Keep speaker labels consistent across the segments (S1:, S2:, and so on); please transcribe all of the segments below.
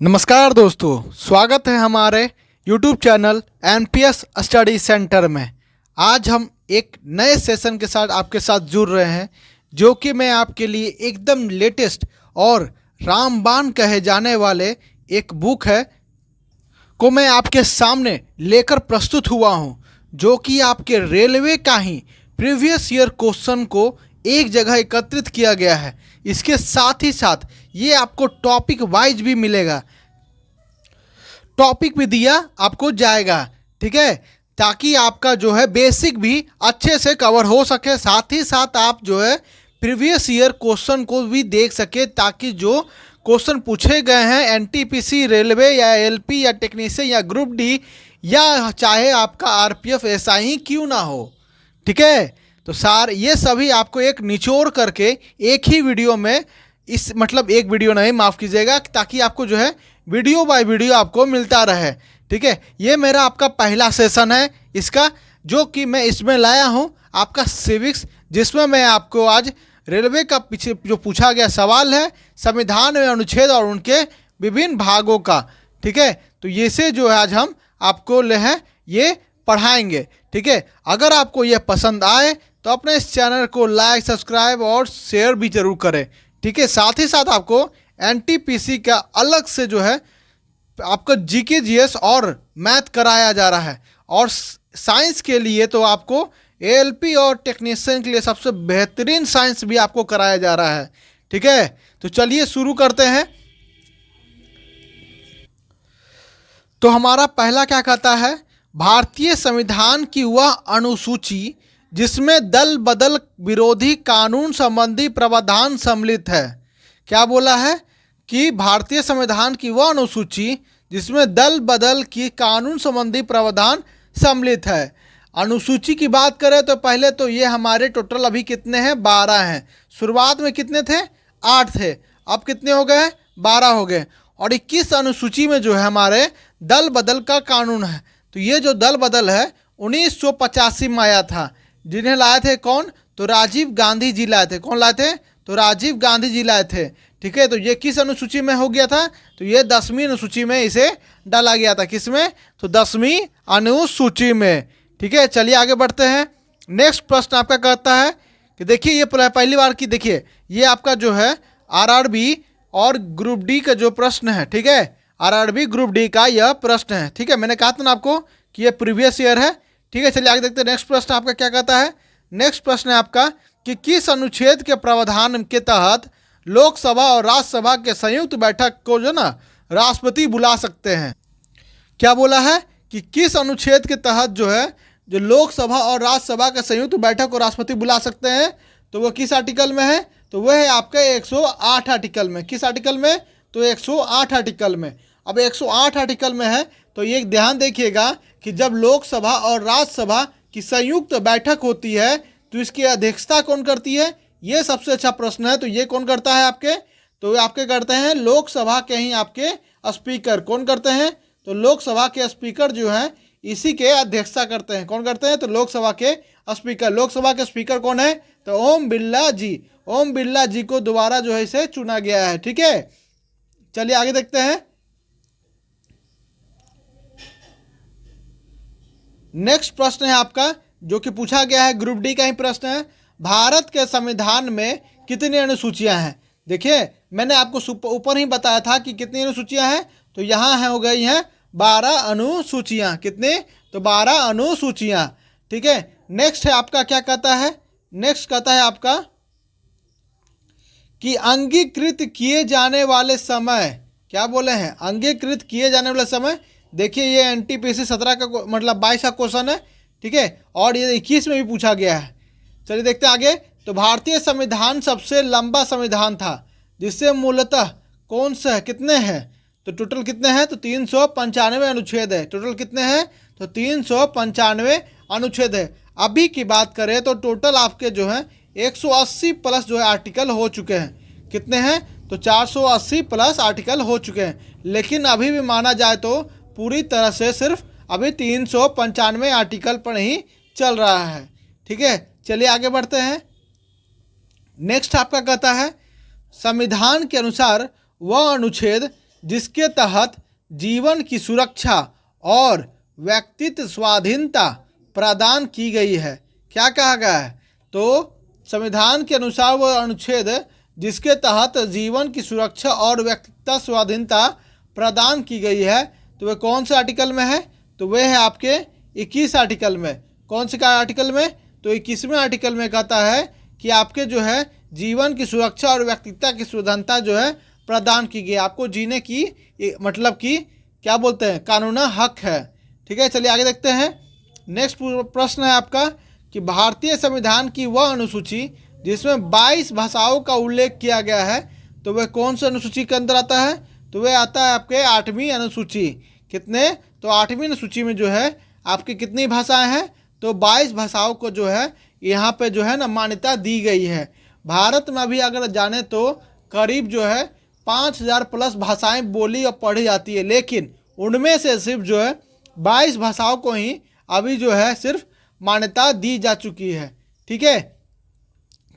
S1: नमस्कार दोस्तों, स्वागत है हमारे YouTube channel NPS study centre में। आज हम एक नए सेशन के साथ आपके साथ जुड़ रहे हैं, जो कि मैं आपके लिए एकदम लेटेस्ट और रामबाण कहे जाने वाले एक बुक है को मैं आपके सामने लेकर प्रस्तुत हुआ हूं, जो कि आपके रेलवे का ही प्रीवियस ईयर क्वेश्चन को एक जगह एकत्रित किया गया है। इसके साथ ही साथ ये आपको टॉपिक वाइज भी मिलेगा, टॉपिक भी दिया आपको जाएगा, ठीक है, ताकि आपका जो है बेसिक भी अच्छे से कवर हो सके। साथ ही साथ आप जो है प्रीवियस ईयर क्वेश्चन को भी देख सके, ताकि जो क्वेश्चन पूछे गए हैं एनटीपीसी, रेलवे या एलपी या टेक्नीशियन या ग्रुप डी या चाहे आपका आरपीएफ एसआई ही क्यों ना हो, ठीक है, तो ये सभी आपको एक निचोड़ करके एक ही वीडियो में एक वीडियो नहीं, माफ़ कीजिएगा, ताकि आपको जो है वीडियो बाय वीडियो आपको मिलता रहे, ठीक है। ये मेरा आपका पहला सेशन है इसका, जो कि मैं इसमें लाया हूँ आपका सिविक्स, जिसमें मैं आपको आज रेलवे का पीछे जो पूछा गया सवाल है, संविधान में अनुच्छेद और उनके विभिन्न भागों का, ठीक है, तो ये से जो है आज हम आपको ये पढ़ाएंगे, ठीक है। अगर आपको ये पसंद आए तो अपने इस चैनल को लाइक, सब्सक्राइब और शेयर भी जरूर करें, ठीक है। साथ ही साथ आपको एनटीपीसी का अलग से जो है आपका जीके जीएस और मैथ कराया जा रहा है, और साइंस के लिए तो आपको एएलपी और टेक्नीशियन के लिए सबसे बेहतरीन साइंस भी आपको कराया जा रहा है, ठीक है। तो चलिए शुरू करते हैं। तो हमारा पहला क्या कहता है, भारतीय संविधान की वह अनुसूची जिसमें दल बदल विरोधी कानून संबंधी प्रावधान सम्मिलित है। क्या बोला है कि भारतीय संविधान की वह अनुसूची जिसमें दल बदल की कानून संबंधी प्रावधान सम्मिलित है। अनुसूची की बात करें तो पहले तो ये हमारे टोटल अभी कितने हैं, 12 हैं। शुरुआत में कितने थे, 8 थे, अब कितने हो गए, 12 हो गए। और 21 अनुसूची में जो है हमारे दल बदल का कानून है। तो ये जो दल बदल है 1985 में आया था, जिन्हें लाए थे कौन, तो राजीव गांधी जी लाए थे। कौन लाए थे, तो राजीव गांधी जी लाए थे, ठीक है। तो ये किस अनुसूची में हो गया था, तो ये 10वीं अनुसूची में इसे डाला गया था। किस में, तो 10वीं अनुसूची में, ठीक है। चलिए आगे बढ़ते हैं। नेक्स्ट प्रश्न आपका कहता है कि देखिए ये पहली बार की, देखिए ये आपका जो है आरआरबी और ग्रुप डी का जो प्रश्न है, ठीक है, आरआरबी ग्रुप डी का यह प्रश्न है, ठीक है। मैंने कहा था ना आपको कि ये प्रीवियस ईयर है, ठीक है। चलिए आगे देखते हैं। नेक्स्ट प्रश्न आपका क्या कहता है, नेक्स्ट प्रश्न है आपका कि किस अनुच्छेद के प्रावधान के तहत लोकसभा और राज्यसभा के संयुक्त बैठक को जो ना राष्ट्रपति बुला सकते हैं। क्या बोला है कि किस अनुच्छेद के तहत जो है जो लोकसभा और राज्यसभा के संयुक्त बैठक को राष्ट्रपति बुला सकते हैं, तो वो किस आर्टिकल में है, तो वह है आपके 108 आर्टिकल में। किस आर्टिकल में, तो 108 आर्टिकल में। अब 108 आर्टिकल में है, तो ये ध्यान देखिएगा कि जब लोकसभा और राज्यसभा की संयुक्त बैठक होती है तो इसकी अध्यक्षता कौन करती है, ये सबसे अच्छा प्रश्न है। तो ये कौन करता है आपके, तो आपके करते हैं लोकसभा के ही आपके स्पीकर। कौन करते हैं, तो लोकसभा के स्पीकर जो हैं इसी के अध्यक्षता करते हैं। कौन करते हैं, तो लोकसभा के स्पीकर। लोकसभा के स्पीकर कौन है, तो ओम बिरला जी। ओम बिरला जी को दोबारा जो है इसे चुना गया है, ठीक है। चलिए आगे देखते हैं। नेक्स्ट प्रश्न है आपका जो कि पूछा गया है, ग्रुप डी का ही प्रश्न है। भारत के संविधान में कितनी अनुसूचियां हैं। देखिए मैंने आपको ऊपर ही बताया था कि कितनी अनुसूचियां हैं, तो यहाँ है हो गई हैं 12 अनुसूचियां। कितने, तो 12 अनुसूचियां, ठीक है। नेक्स्ट है आपका क्या कहता है, नेक्स्ट कहता है आपका कि अंगीकृत किए जाने वाले समय, क्या बोले हैं, अंगीकृत किए जाने वाले समय। देखिए ये एनटीपीसी 17 का 22 का क्वेश्चन है, ठीक है, और ये 21 में भी पूछा गया है। चलिए देखते हैं आगे। तो भारतीय संविधान सबसे लंबा संविधान था, जिससे मूलतः कौन सा है, कितने हैं, तो टोटल कितने हैं, तो 395 अनुच्छेद है। टोटल कितने हैं, तो 395 अनुच्छेद है। अभी की बात करें तो टोटल आपके जो है 180 प्लस जो है आर्टिकल हो चुके हैं। कितने हैं, तो 480 प्लस आर्टिकल हो चुके हैं। लेकिन अभी भी माना जाए तो पूरी तरह से सिर्फ अभी 395 आर्टिकल पर ही चल रहा है, ठीक है। चलिए आगे बढ़ते हैं। नेक्स्ट आपका कहता है संविधान के अनुसार वह अनुच्छेद जिसके तहत जीवन की सुरक्षा और व्यक्तित्व स्वाधीनता प्रदान की गई है। क्या कहा गया है? तो संविधान के अनुसार वह अनुच्छेद जिसके तहत जीवन की सुरक्षा और व्यक्तित्व स्वाधीनता प्रदान की गई है, तो वह कौन से आर्टिकल में है? तो वह है आपके 21 आर्टिकल में। कौन से का आर्टिकल में? तो 21वें आर्टिकल में कहता है कि आपके जो है जीवन की सुरक्षा और व्यक्तित्व की स्वाधीनता जो है प्रदान की गई, आपको जीने की मतलब कि क्या बोलते हैं, कानूनी हक है। ठीक है, चलिए आगे देखते हैं। नेक्स्ट प्रश्न है आपका कि भारतीय संविधान की वह अनुसूची जिसमें 22 भाषाओं का उल्लेख किया गया है, तो वह कौन सी अनुसूची के अंदर आता है? तो वह आता है आपके 8वीं अनुसूची। कितने? तो 8वीं अनुसूची में जो है आपकी कितनी भाषाएं हैं? तो 22 भाषाओं को जो है यहाँ पे जो है ना मान्यता दी गई है। भारत में अभी अगर जाने तो करीब जो है 5000 प्लस भाषाएं बोली और पढ़ी जाती है, लेकिन उनमें से सिर्फ जो है 22 भाषाओं को ही अभी जो है सिर्फ मान्यता दी जा चुकी है। ठीक है,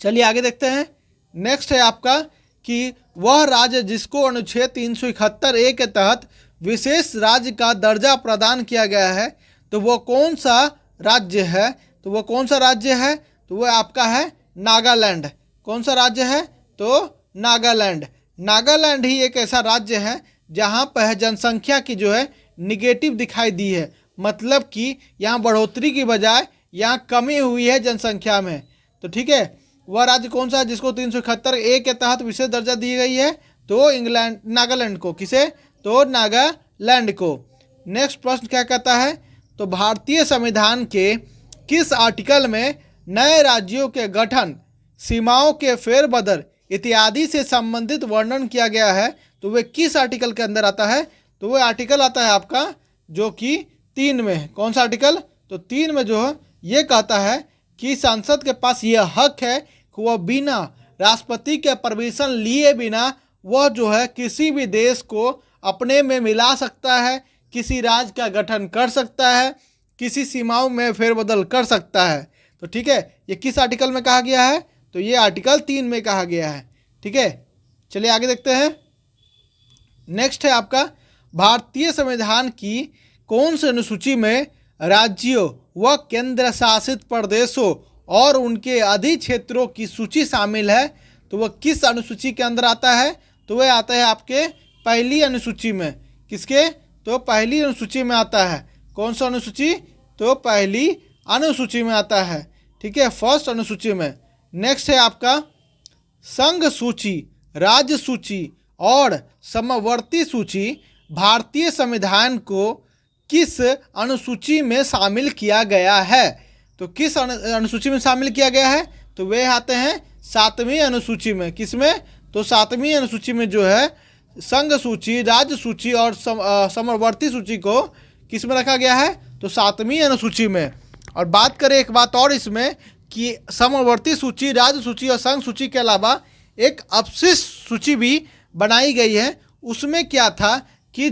S1: चलिए आगे देखते हैं। नेक्स्ट है आपका कि वह राज्य जिसको अनुच्छेद 371A के तहत विशेष राज्य का दर्जा प्रदान किया गया है, तो वो कौन सा राज्य है? तो वो कौन सा राज्य है? तो वह आपका है नागालैंड। कौन सा राज्य है? तो नागालैंड। नागालैंड ही एक ऐसा राज्य है जहाँ पर जनसंख्या की जो है निगेटिव दिखाई दी है, मतलब कि यहाँ बढ़ोतरी की बजाय यहाँ कमी हुई है जनसंख्या में। तो ठीक है, वह राज्य कौन सा है जिसको 371A के तहत विशेष दर्जा दी गई है? तो नागालैंड को। किसे? तो नागालैंड को। नेक्स्ट प्रश्न क्या कहता है? तो भारतीय संविधान के किस आर्टिकल में नए राज्यों के गठन, सीमाओं के फेरबदल इत्यादि से संबंधित वर्णन किया गया है? तो वह किस आर्टिकल के अंदर आता है? तो वह आर्टिकल आता है आपका जो कि 3 में। कौन सा आर्टिकल? तो 3 में जो है ये कहता है कि संसद के पास यह हक है कि वह बिना राष्ट्रपति के परमिशन लिए बिना वह जो है किसी भी देश को अपने में मिला सकता है, किसी राज्य का गठन कर सकता है, किसी सीमाओं में फेरबदल कर सकता है। तो ठीक है, ये किस आर्टिकल में कहा गया है? तो ये आर्टिकल 3 में कहा गया है। ठीक है, चलिए आगे देखते हैं। नेक्स्ट है आपका भारतीय संविधान की कौन सी अनुसूची में राज्यों व केंद्र शासित प्रदेशों और उनके अधिक्षेत्रों की सूची शामिल है? तो वह किस अनुसूची के अंदर आता है? तो वह आता है आपके पहली अनुसूची में। किसके? तो पहली अनुसूची में आता है। कौन सा अनुसूची? तो पहली अनुसूची में आता है। ठीक है, फर्स्ट अनुसूची में। नेक्स्ट है आपका संघ सूची, राज्य सूची और समवर्ती सूची भारतीय संविधान को किस अनुसूची में शामिल किया गया है? तो किस अनुसूची में शामिल किया गया है? तो वे आते हैं 7वीं अनुसूची में। किस में? तो 7वीं अनुसूची में जो है संघ सूची, राज्य सूची और समवर्ती सूची को किस में रखा गया है? तो 7वीं अनुसूची में। और बात करें एक बात और इसमें कि समवर्ती सूची, राज्य सूची और संघ सूची के अलावा एक अपशिष्ट सूची भी बनाई गई है। उसमें क्या था कि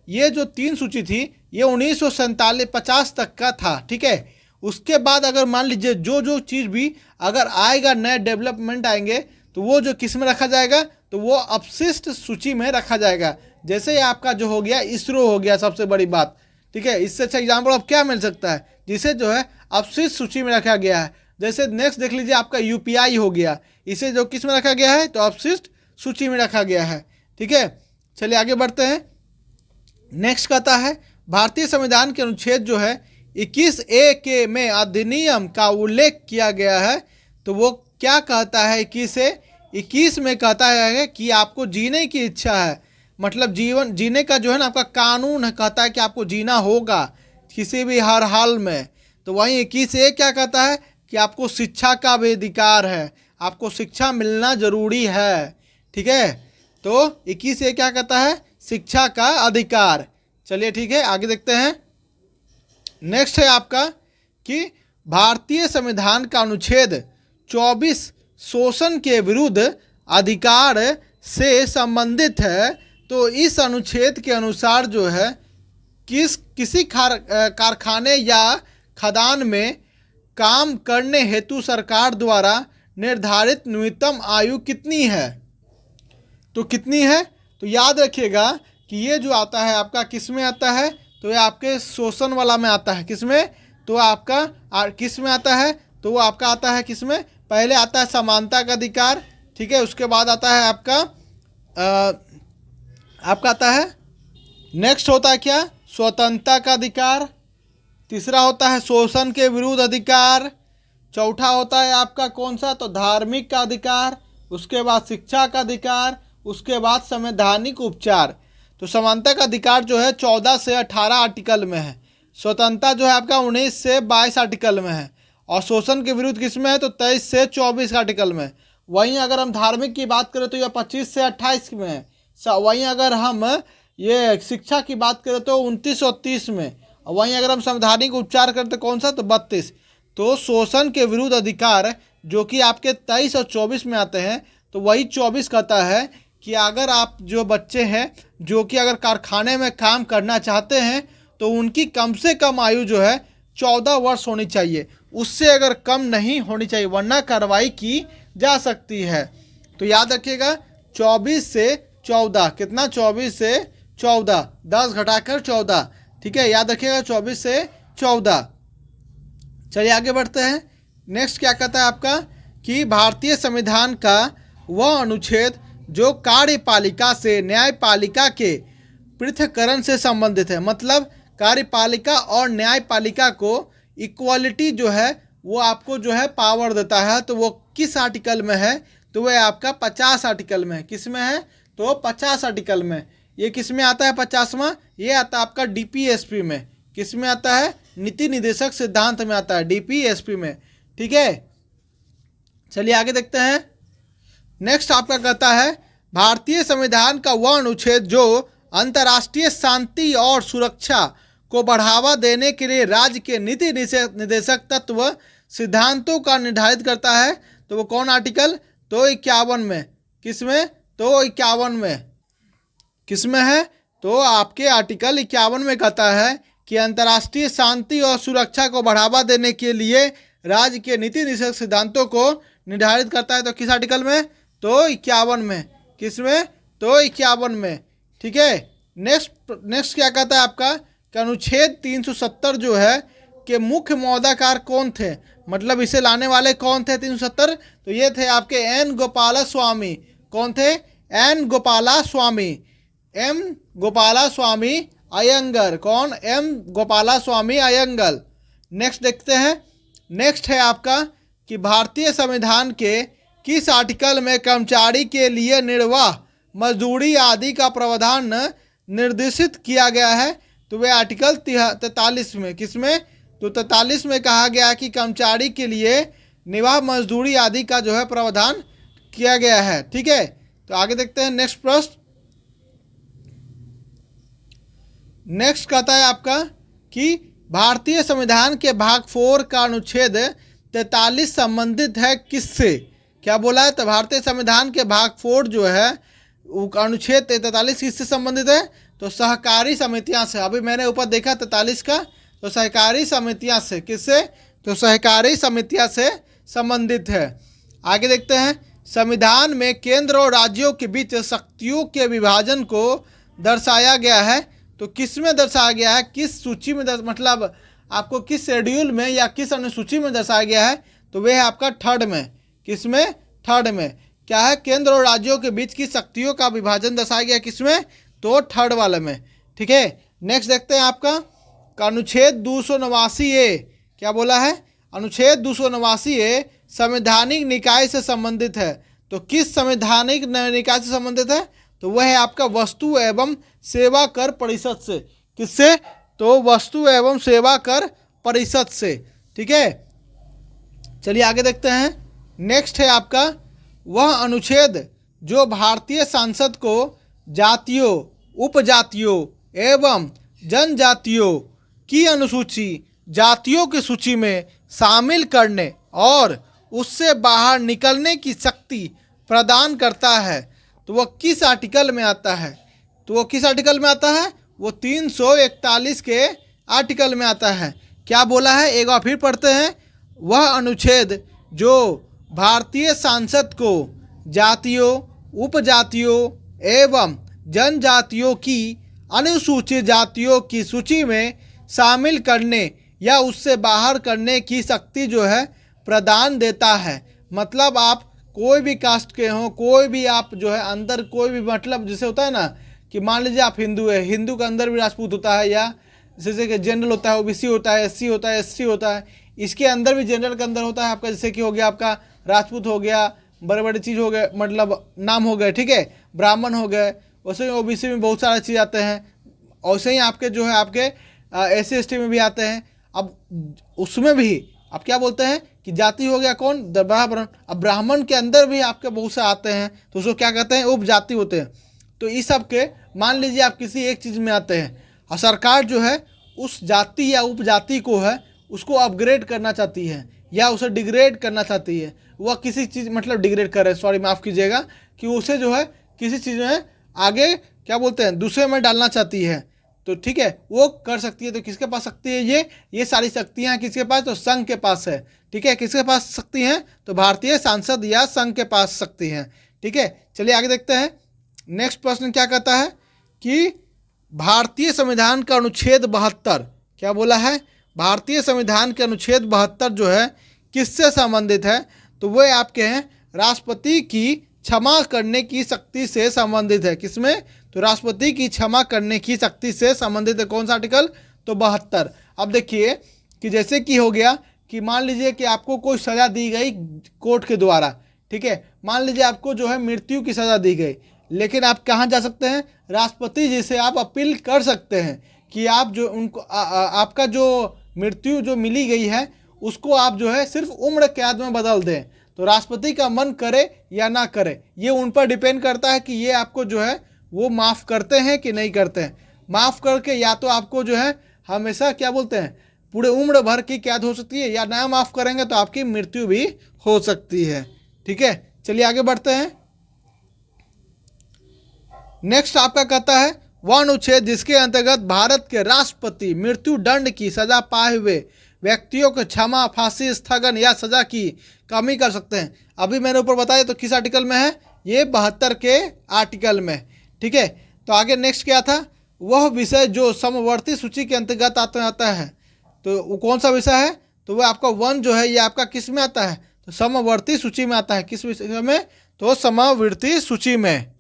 S1: ये जो 3 सूची थी ये 1947-50 तक का था। ठीक है, उसके बाद अगर मान लीजिए जो चीज़ भी अगर आएगा, नए डेवलपमेंट आएंगे, तो वो जो किस में रखा जाएगा? तो वो अपशिष्ट सूची में रखा जाएगा। जैसे आपका जो हो गया इसरो हो गया सबसे बड़ी बात। ठीक है, इससे अच्छा एग्जाम्पल अब क्या मिल सकता है जिसे जो है अपशिष्ट सूची में रखा गया है? जैसे नेक्स्ट देख लीजिए आपका UPI हो गया, इसे जो किस में रखा गया है? तो अपशिष्ट सूची में रखा गया है। ठीक है, चलिए आगे बढ़ते हैं। नेक्स्ट कहता है भारतीय संविधान के अनुच्छेद जो है 21A के में अधिनियम का उल्लेख किया गया है। तो वो क्या कहता है? 21 में कहता है कि आपको जीने की इच्छा है, मतलब जीवन जीने का जो है ना आपका कानून है, कहता है कि आपको जीना होगा किसी भी हर हाल में। तो वहीं 21A क्या कहता है कि आपको शिक्षा का भी अधिकार है, आपको शिक्षा मिलना जरूरी है। ठीक है, तो 21A क्या कहता है? शिक्षा का अधिकार। चलिए ठीक है, आगे देखते हैं। नेक्स्ट है आपका कि भारतीय संविधान का अनुच्छेद 24 शोषण के विरुद्ध अधिकार से संबंधित है। तो इस अनुच्छेद के अनुसार जो है किसी कारखाने या खदान में काम करने हेतु सरकार द्वारा निर्धारित न्यूनतम आयु कितनी है? तो कितनी है? तो याद रखिएगा कि ये जो आता है आपका किस में आता है, तो ये आपके शोषण वाला में आता है। किस में? तो आपका किस में आता है, तो वो आपका आता है किस में, पहले आता है समानता का अधिकार, ठीक है, उसके बाद आता है आपका आता है, नेक्स्ट होता है क्या, स्वतंत्रता का अधिकार, तीसरा होता है शोषण के विरुद्ध अधिकार, चौथा होता है आपका कौन सा, तो धार्मिक का अधिकार, उसके बाद शिक्षा का अधिकार, उसके बाद संवैधानिक उपचार। तो समानता का अधिकार जो है 14 से 18 आर्टिकल में है, स्वतंत्रता जो है आपका 19 से 22 आर्टिकल में है, और शोषण के विरुद्ध किस में है, तो 23 से 24 आर्टिकल में। वहीं अगर हम धार्मिक की बात करें तो यह 25 से 28 में है। वहीं अगर हम ये शिक्षा की बात करें तो 29 और 30 में, और वहीं अगर हम संवैधानिक उपचार करें तो कौन सा, तो 32। तो शोषण के विरुद्ध अधिकार जो कि आपके 23 और 24 में आते हैं, तो वही 24 कहता है कि अगर आप जो बच्चे हैं जो कि अगर कारखाने में काम करना चाहते हैं तो उनकी कम से कम आयु जो है 14 वर्ष होनी चाहिए, उससे अगर कम नहीं होनी चाहिए, वरना कार्रवाई की जा सकती है। तो याद रखिएगा 24 से 14, कितना, 24 से 14, 10 घटाकर 14, ठीक है, याद रखिएगा 24 से 14। चलिए आगे बढ़ते हैं। नेक्स्ट क्या कहता है आपका कि भारतीय संविधान का वह अनुच्छेद जो कार्यपालिका से न्यायपालिका के पृथक्करण से संबंधित है, मतलब कार्यपालिका और न्यायपालिका को इक्वालिटी जो है वो आपको जो है पावर देता है, तो वो किस आर्टिकल में है, तो वह आपका 50 आर्टिकल में है। किस में है, तो 50 आर्टिकल में। ये किस में आता है 50वां, ये आता है आपका डीपीएसपी में। किस में आता है, नीति निदेशक सिद्धांत में आता है, डीपीएसपी में, ठीक है। चलिए आगे देखते हैं। नेक्स्ट आपका कहता है भारतीय संविधान का वह अनुच्छेद जो अंतर्राष्ट्रीय शांति और सुरक्षा को बढ़ावा देने के लिए राज्य के नीति निदेशक तत्व सिद्धांतों का निर्धारित करता है, तो वो कौन आर्टिकल, तो 51 में। किस में, तो 51 में। किस में है, तो आपके आर्टिकल 51 में कहता है कि अंतर्राष्ट्रीय शांति और सुरक्षा को बढ़ावा देने के लिए राज्य के नीति निदेशक सिद्धांतों को निर्धारित करता है, तो किस आर्टिकल में, तो 51 में। किस में, तो 51 में, ठीक है। नेक्स्ट क्या कहता है आपका कि अनुच्छेद 370 जो है कि मुख्य मौदाकार कौन थे, मतलब इसे लाने वाले कौन थे 370, तो ये थे आपके एन गोपाला स्वामी। कौन थे, एन गोपाला स्वामी, एम गोपाला स्वामी अयंगर। कौन, एम गोपाला स्वामी अयंगर। नेक्स्ट देखते हैं। नेक्स्ट है आपका कि भारतीय संविधान के किस आर्टिकल में कर्मचारी के लिए निर्वाह, मजदूरी आदि का प्रावधान निर्देशित किया गया है, तो वह आर्टिकल 43 में। किस में, तो 43 में कहा गया कि कर्मचारी के लिए निर्वाह, मजदूरी आदि का जो है प्रावधान किया गया है, ठीक है। तो आगे देखते हैं नेक्स्ट प्रश्न। नेक्स्ट कहता है आपका कि भारतीय संविधान के भाग 4 का अनुच्छेद 43 संबंधित है किससे, क्या बोला है, तो भारतीय संविधान के भाग 4 जो है अनुच्छेद 43 किससे संबंधित है, तो सहकारी समितियां से। अभी मैंने ऊपर देखा 43 का, तो सहकारी समितियां से। किससे, तो सहकारी समितियां से संबंधित है। आगे देखते हैं। संविधान में केंद्र और राज्यों के बीच शक्तियों के विभाजन को दर्शाया गया है, तो किस में दर्शाया गया है, किस सूची में मतलब आपको किस शेड्यूल में या किस अनुसूची में दर्शाया गया है, तो वह है आपका 3rd में। किस में, 3rd में। क्या है, केंद्र और राज्यों के बीच की शक्तियों का विभाजन दर्शाया गया किस में, तो 3rd वाले में, ठीक है। नेक्स्ट देखते हैं आपका अनुच्छेद 289A क्या बोला है, अनुच्छेद 289A संवैधानिक निकाय से संबंधित है, तो किस संवैधानिक निकाय से संबंधित है, तो वह है आपका वस्तु एवं सेवा कर परिषद से। किससे, तो वस्तु एवं सेवा कर परिषद से, ठीक है। चलिए आगे देखते हैं। नेक्स्ट है आपका वह अनुच्छेद जो भारतीय संसद को जातियों, उपजातियों एवं जनजातियों की अनुसूची जातियों की सूची में शामिल करने और उससे बाहर निकलने की शक्ति प्रदान करता है, तो वह किस आर्टिकल में आता है, तो वो किस आर्टिकल में आता है, वो 341 के आर्टिकल में आता है। क्या बोला है, एक बार फिर पढ़ते हैं। वह अनुच्छेद जो भारतीय संसद को जातियों, उपजातियों एवं जनजातियों की अनुसूचित जातियों की सूची में शामिल करने या उससे बाहर करने की शक्ति जो है प्रदान देता है। मतलब आप कोई भी कास्ट के हों, कोई भी आप जो है अंदर कोई भी, मतलब जैसे होता है ना कि मान लीजिए आप हिंदू है, हिंदू के अंदर भी राजपूत होता है, या जैसे कि जनरल होता है, ओबीसी होता है, एससी होता है, एसटी होता है, इसके अंदर भी जनरल के अंदर होता है आपका, जैसे कि हो गया आपका राजपूत हो गया, बड़े बड़े चीज़ हो गए, मतलब नाम हो गए, ठीक है, ब्राह्मण हो गए, वैसे ही ओबीसी में बहुत सारे चीज़ आते हैं, वैसे ही आपके जो है आपके एससी एसटी में भी आते हैं। अब उसमें भी आप क्या बोलते हैं कि जाति हो गया कौन, ब्राह्मण। अब ब्राह्मण के अंदर भी आपके बहुत से आते हैं, तो उसको क्या कहते हैं, उपजाति होते हैं। तो इस सब के मान लीजिए आप किसी एक चीज़ में आते हैं और सरकार जो है उस जाति या उपजाति को है उसको अपग्रेड करना चाहती है या उसे डिग्रेड करना चाहती है, वह किसी चीज़, मतलब डिग्रेड कर रहे हैं, सॉरी माफ़ कीजिएगा, कि उसे जो है किसी चीज़ में आगे क्या बोलते हैं दूसरे में डालना चाहती है, तो ठीक है वो कर सकती है। तो किसके पास शक्ति है ये सारी शक्तियाँ किसके पास, तो संघ के पास है, ठीक है। किसके पास शक्ति है, तो भारतीय सांसद या संघ के पास शक्ति है, ठीक है। चलिए आगे देखते हैं। नेक्स्ट प्रश्न क्या कहता है कि भारतीय संविधान का अनुच्छेद 72, क्या बोला है, भारतीय संविधान के अनुच्छेद 72 जो है किससे संबंधित है, तो वो आपके हैं राष्ट्रपति की क्षमा करने की शक्ति से संबंधित है। किसमें, तो राष्ट्रपति की क्षमा करने की शक्ति से संबंधित है। कौन सा आर्टिकल, तो 72। अब देखिए कि जैसे कि हो गया कि मान लीजिए कि आपको कोई सज़ा दी गई कोर्ट के द्वारा, ठीक है, मान लीजिए आपको जो है मृत्यु की सज़ा दी गई, लेकिन आप कहाँ जा सकते हैं, राष्ट्रपति जी से आप अपील कर सकते हैं कि आप जो उनको आपका जो मृत्यु जो मिली गई है उसको आप जो है सिर्फ उम्र कैद में बदल दें। तो राष्ट्रपति का मन करे या ना करे, ये उन पर डिपेंड करता है कि ये आपको जो है वो माफ़ करते हैं कि नहीं करते हैं। माफ़ करके या तो आपको जो है हमेशा क्या बोलते हैं पूरे उम्र भर की कैद हो सकती है, या ना माफ़ करेंगे तो आपकी मृत्यु भी हो सकती है, ठीक है। चलिए आगे बढ़ते हैं। नेक्स्ट आपका कहता है वह अनुच्छेद जिसके अंतर्गत भारत के राष्ट्रपति मृत्यु दंड की सजा पाए हुए व्यक्तियों को क्षमा, फांसी, स्थगन या सजा की कमी कर सकते हैं। अभी मैंने ऊपर बताया तो किस आर्टिकल में है, ये 72 के आर्टिकल में, ठीक है। तो आगे नेक्स्ट क्या था, वह विषय जो समवर्ती सूची के अंतर्गत आता है, तो वो कौन सा विषय है, तो वह आपका 1 जो है ये आपका किस में आता है, तो समवर्ती सूची में आता है। किस विषय में, तो समवर्ती सूची में।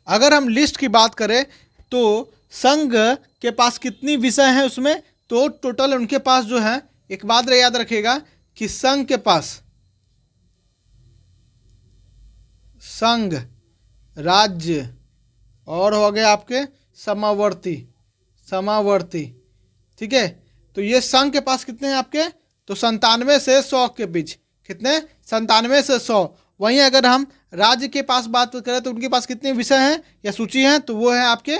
S1: अगर हम लिस्ट की बात करें तो संघ के पास कितनी विषय हैं उसमें, तो टोटल उनके पास जो है, एक बात याद रखिएगा कि संघ के पास संघ, राज्य और हो गए आपके समावर्ती, ठीक है। तो ये संघ के पास कितने हैं आपके, तो 97 से 100 के बीच, कितने, 97 से 100। वहीं अगर हम राज्य के पास बात करें तो उनके पास कितने विषय हैं या सूची हैं, तो वो है आपके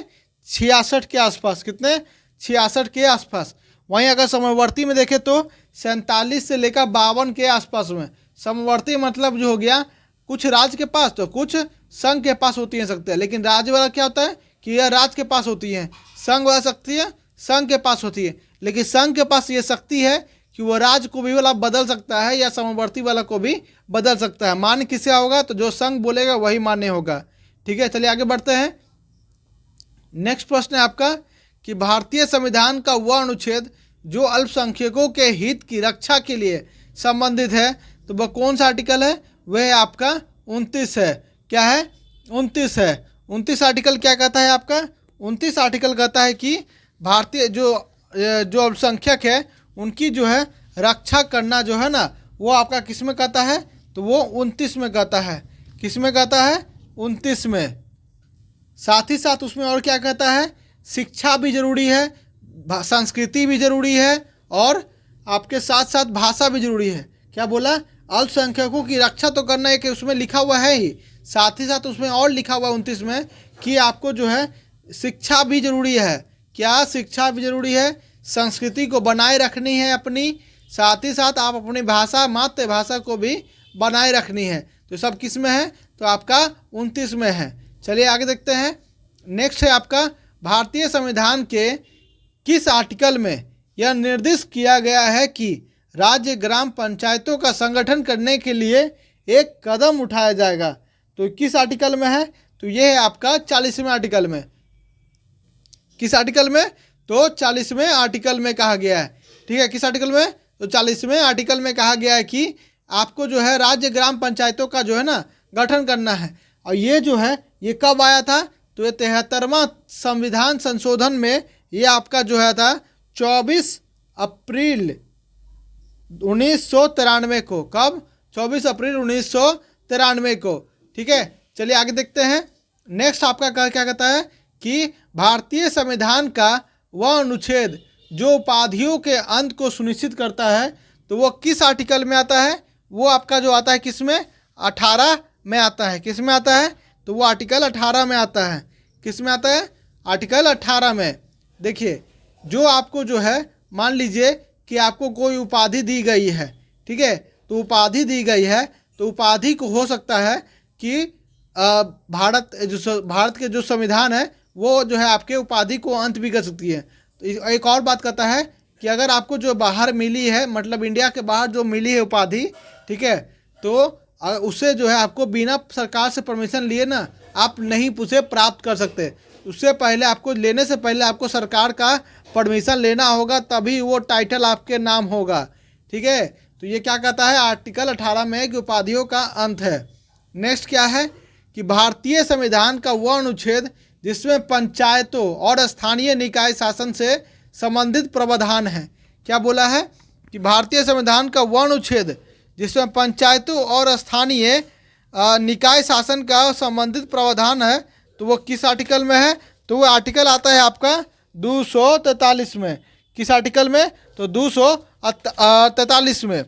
S1: 66 के आसपास, कितने, 66 के आसपास। वहीं अगर समवर्ती में देखें तो 47 से लेकर 52 के आसपास में। समवर्ती मतलब जो हो गया कुछ राज्य के पास तो कुछ संघ के पास होती हैं सकते हैं, लेकिन राज्य वाला क्या होता है कि यह राज्य के पास होती है, संघ वाला शक्ति है संघ के पास होती है। लेकिन संघ के पास ये शक्ति है कि वो राज्य को भी वाला बदल सकता है या समवर्ती वाला को भी बदल सकता है। मान्य किसका होगा, तो जो संघ बोलेगा वही मान्य होगा, ठीक है। चलिए आगे बढ़ते हैं। नेक्स्ट प्रश्न है आपका कि भारतीय संविधान का वह अनुच्छेद जो अल्पसंख्यकों के हित की रक्षा के लिए संबंधित है, तो वह कौन सा आर्टिकल है, वह आपका 29 है। क्या है, 29 है। 29 आर्टिकल क्या कहता है आपका, 29 आर्टिकल कहता है कि भारतीय जो अल्पसंख्यक है उनकी जो है रक्षा करना जो है ना, वो आपका किस में कहता है, तो वो 29 में कहता है। किस में कहता है, 29 में। साथ ही साथ उसमें और क्या कहता है, शिक्षा भी जरूरी है, संस्कृति भी जरूरी है, और आपके साथ साथ भाषा भी जरूरी है। क्या बोला, अल्पसंख्यकों की रक्षा तो करना है कि उसमें लिखा हुआ है ही, साथ ही साथ उसमें और लिखा हुआ 29 में कि आपको जो है शिक्षा भी जरूरी है। क्या, शिक्षा भी जरूरी है, संस्कृति को बनाए रखनी है अपनी, साथ ही साथ आप अपनी भाषा, मातृभाषा को भी बनाए रखनी है। तो सब किस में है, तो आपका 29 में है। चलिए आगे देखते हैं। नेक्स्ट है आपका भारतीय संविधान के किस आर्टिकल में यह निर्दिष्ट किया गया है कि राज्य ग्राम पंचायतों का संगठन करने के लिए एक कदम उठाया जाएगा। तो किस आर्टिकल में है, तो ये है आपका 40वें आर्टिकल में। किस आर्टिकल में? तो 40वें आर्टिकल में कहा गया है। ठीक है, किस आर्टिकल में? तो 40वें आर्टिकल में कहा गया है कि आपको जो है राज्य ग्राम पंचायतों का जो है ना गठन करना है। और ये जो है ये कब आया था? तो ये 73वां संविधान संशोधन में ये आपका जो है था 24 अप्रैल 1993 को। कब? 24 अप्रैल 1993 को। ठीक है, चलिए आगे देखते हैं। नेक्स्ट आपका क्या कहता है कि भारतीय संविधान का वह अनुच्छेद जो उपाधियों के अंत को सुनिश्चित करता है, तो वो किस आर्टिकल में आता है? वो आपका जो आता है किस में? 18 में आता है। किस में आता है? तो वो आर्टिकल 18 में आता है। किस में आता है? आर्टिकल 18 में। देखिए, जो आपको जो है मान लीजिए कि आपको कोई उपाधि दी गई है, ठीक है, तो उपाधि दी गई है, तो उपाधि को हो सकता है कि भारत के जो संविधान है वो जो है आपके उपाधि को अंत भी कर सकती है। तो एक और बात कहता है कि अगर आपको जो बाहर मिली है, मतलब इंडिया के बाहर जो मिली है उपाधि, ठीक है, तो उससे जो है आपको बिना सरकार से परमिशन लिए ना आप नहीं उसे प्राप्त कर सकते। उससे पहले आपको लेने से पहले आपको सरकार का परमिशन लेना होगा, तभी वो टाइटल आपके नाम होगा। ठीक है, तो ये क्या कहता है आर्टिकल 18 में कि उपाधियों का अंत है। नेक्स्ट क्या है कि भारतीय संविधान का वह अनुच्छेद जिसमें पंचायतों और स्थानीय निकाय शासन से संबंधित प्रावधान है। क्या बोला है कि भारतीय संविधान का वह अनुच्छेद जिसमें पंचायतों और स्थानीय निकाय शासन का संबंधित प्रावधान है, तो वो किस आर्टिकल में है? तो वो आर्टिकल आता है आपका 243 में। किस आर्टिकल में? तो 243 में।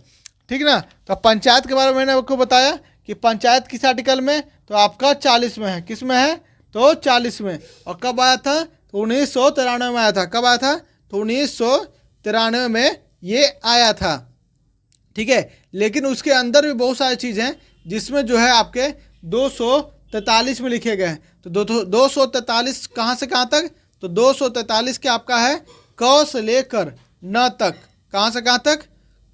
S1: ठीक ना। तो पंचायत के बारे में मैंने आपको बताया कि पंचायत किस आर्टिकल में? तो आपका 40 में है। किस में है? तो 40 में। और कब आया था? तो 1993 में आया था। कब आया था? तो 1993 में ये आया था। ठीक है, लेकिन उसके अंदर भी बहुत सारी चीज़ें हैं जिसमें जो है आपके 243 में लिखे गए हैं। तो 243 कहाँ से कहाँ तक? तो 243 के आपका है क से लेकर न तक। कहाँ से कहाँ तक?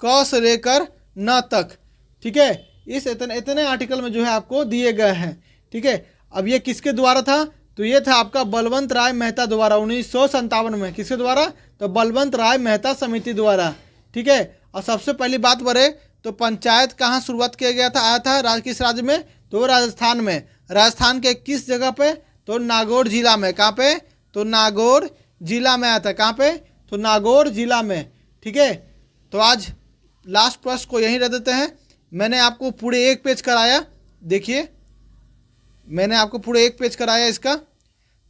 S1: क से लेकर न तक। ठीक है, इस इतने आर्टिकल में जो है आपको दिए गए हैं। ठीक है, अब ये किसके द्वारा था? तो ये था आपका बलवंत राय मेहता द्वारा 1957 में। किसके द्वारा? तो बलवंत राय मेहता समिति द्वारा। ठीक है, और सबसे पहली बात बढ़े तो पंचायत कहाँ शुरुआत किया गया था? आया था किस राज्य में? तो राजस्थान में। राजस्थान के किस जगह पे? तो नागौर जिला में। कहाँ पे? तो नागौर जिला में आया था। कहाँ पे? तो नागौर जिला में। ठीक है, तो आज लास्ट प्रश्न को यहीं रख देते हैं। मैंने आपको पूरे एक पेज कराया। देखिए, मैंने आपको पूरे एक पेज कराया इसका।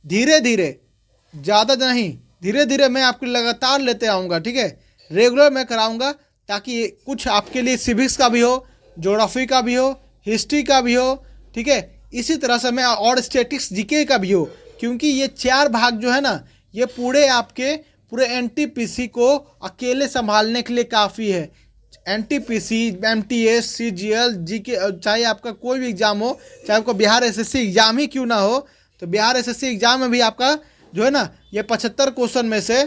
S1: धीरे धीरे, ज़्यादा नहीं, धीरे धीरे मैं आपको लगातार लेते आऊँगा। ठीक है, रेगुलर मैं कराऊँगा ताकि कुछ आपके लिए सिविक्स का भी हो, ज्योग्राफी का भी हो, हिस्ट्री का भी हो। ठीक है, इसी तरह से मैं और स्टैटिक्स जीके का भी हो, क्योंकि ये 4 भाग जो है ना ये पूरे आपके पूरे एनटीपीसी को अकेले संभालने के लिए काफ़ी है। एनटीपीसी, एमटीएस, सीजीएल, जीके, चाहे आपका कोई भी एग्ज़ाम हो, चाहे आपको बिहार एसएससी एग्ज़ाम ही क्यों ना हो, तो बिहार एसएससी एग्ज़ाम में भी आपका जो है ना ये 75 क्वेश्चन में से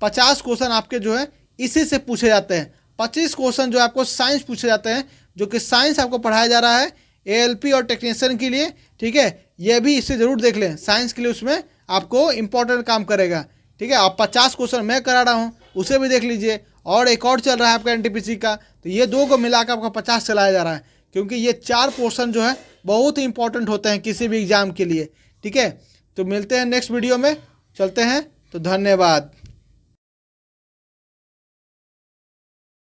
S1: 50 क्वेश्चन आपके जो है इसी से पूछे जाते हैं। 25 क्वेश्चन जो आपको साइंस पूछे जाते हैं, जो कि साइंस आपको पढ़ाया जा रहा है एएलपी और टेक्नीशियन के लिए। ठीक है, ये भी इसे ज़रूर देख लें, साइंस के लिए उसमें आपको इम्पोर्टेंट काम करेगा। ठीक है, अब 50 क्वेश्चन मैं करा रहा हूँ, उसे भी देख लीजिए। और एक और चल रहा है आपका एनटीपीसी का, तो ये 2 को मिलाकर आपका 50 चलाया जा रहा है, क्योंकि ये 4 पोर्शन जो है बहुत ही इंपॉर्टेंट होते हैं किसी भी एग्ज़ाम के लिए। ठीक है, तो मिलते हैं नेक्स्ट वीडियो में। चलते हैं, तो धन्यवाद।